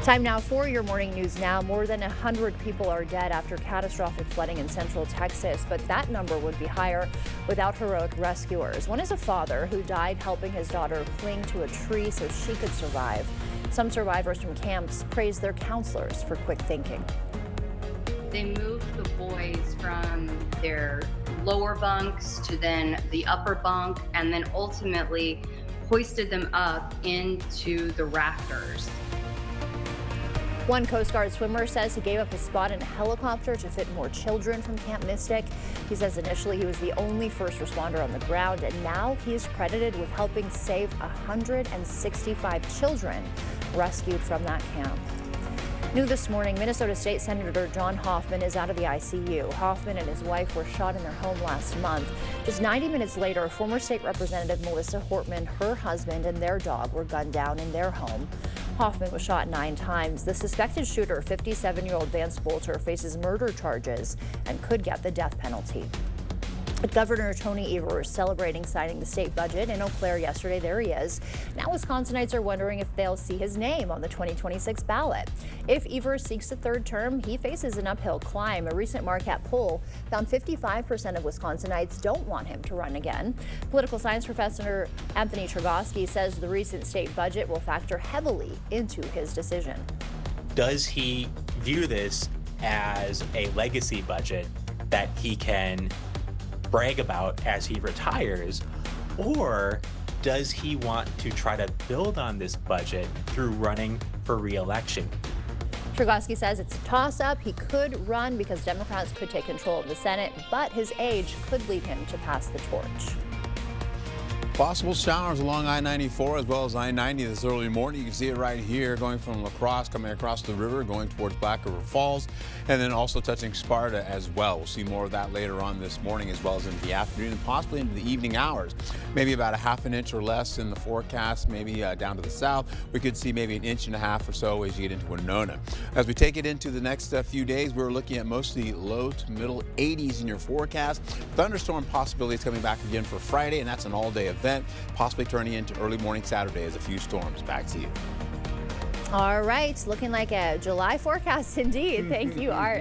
Time now for your morning news now. More than 100 people are dead after catastrophic flooding in central Texas, but that number would be higher without heroic rescuers. One is a father who died helping his daughter cling to a tree so she could survive. Some survivors from camps praise their counselors for quick thinking. They moved the boys from their lower bunks to then the upper bunk, and then ultimately hoisted them up into the rafters. One Coast Guard swimmer says he gave up his spot in a helicopter to fit more children from Camp Mystic. He says initially he was the only first responder on the ground, and now he is credited with helping save 165 children rescued from that camp. New this morning, Minnesota State Senator John Hoffman is out of the ICU. Hoffman and his wife were shot in their home last month. Just 90 minutes later, former state representative Melissa Hortman, her husband, and their dog were gunned down in their home. Hoffman was shot 9 times. The suspected shooter, 57-year-old Vance Bolter, faces murder charges and could get the death penalty. Governor Tony Evers celebrating signing the state budget in Eau Claire yesterday. There he is. Now Wisconsinites are wondering if they'll see his name on the 2026 ballot. If Evers seeks a third term, he faces an uphill climb. A recent Marquette poll found 55% of Wisconsinites don't want him to run again. Political science professor Anthony Chergosky says the recent state budget will factor heavily into his decision. Does he view this as a legacy budget that he can brag about as he retires, or does he want to try to build on this budget through running for re-election? Chergosky says it's a toss-up. He could run because Democrats could take control of the Senate, but his age could lead him to pass the torch. Possible showers along I-94 as well as I-90 this early morning. You can see it right here going from La Crosse, coming across the river, going towards Black River Falls, and then also touching Sparta as well. We'll see more of that later on this morning as well as into the afternoon and possibly into the evening hours. Maybe about a ½ an inch or less in the forecast, maybe down to the south. We could see maybe 1.5 inches or so as you get into Winona. As we take it into the next few days, we're looking at mostly low to middle 80s in your forecast. Thunderstorm possibilities coming back again for Friday, and that's an all-day event, possibly turning into early morning Saturday as a few storms. Back to you. All right, looking like a July forecast indeed. Thank you, Art.